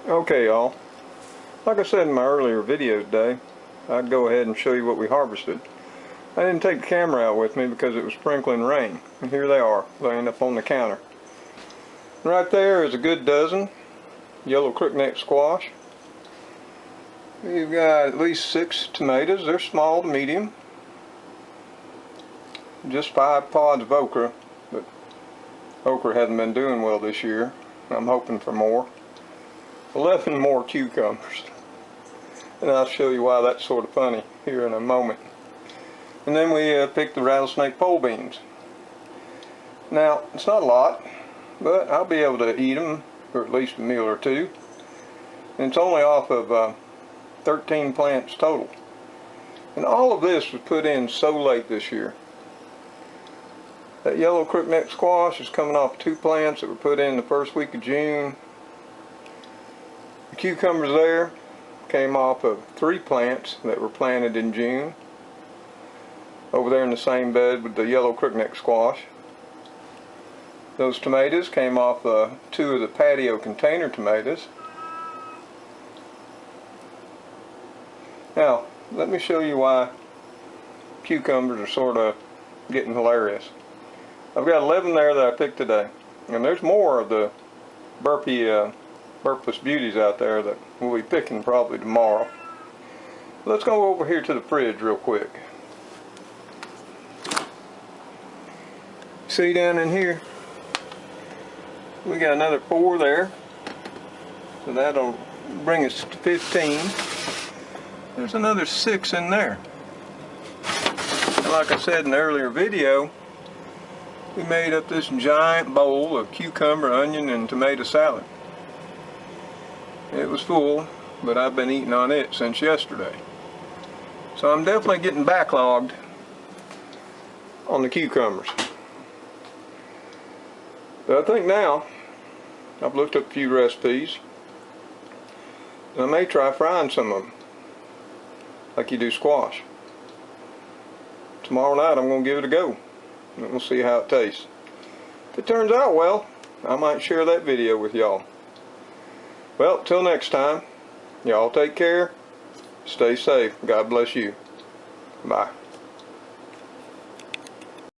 Okay, y'all. Like I said in my earlier video today, I'd go ahead and show you what we harvested. I didn't take the camera out with me because it was sprinkling rain. And here they are, laying up on the counter. Right there is a good dozen yellow crookneck squash. We've got at least 6 tomatoes. They're small to medium. Just 5 pods of okra, but okra hasn't been doing well this year. I'm hoping for more. 11 more cucumbers. And I'll show you why that's sort of funny here in a moment. And then we picked the rattlesnake pole beans. Now, it's not a lot, but I'll be able to eat them for at least a meal or two. And it's only off of 13 plants total. And all of this was put in so late this year. That yellow crookneck squash is coming off 2 plants that were put in the first week of June. The cucumbers there came off of 3 plants that were planted in June. Over there in the same bed with the yellow crookneck squash. Those tomatoes came off 2 of the patio container tomatoes. Now, let me show you why cucumbers are sort of getting hilarious. I've got 11 there that I picked today. And there's more of the burpless beauties out there that we'll be picking probably tomorrow. Let's go over here to the fridge real quick. See down in here, we got another 4 there. So that'll bring us to 15. There's another 6 in there. And like I said in the earlier video, we made up this giant bowl of cucumber, onion, and tomato salad. It was full, but I've been eating on it since yesterday. So I'm definitely getting backlogged on the cucumbers. But I think now, I've looked up a few recipes, and I may try frying some of them, like you do squash. Tomorrow night I'm going to give it a go, and we'll see how it tastes. If it turns out well, I might share that video with y'all. Well, till next time, y'all take care, stay safe, God bless you. Bye.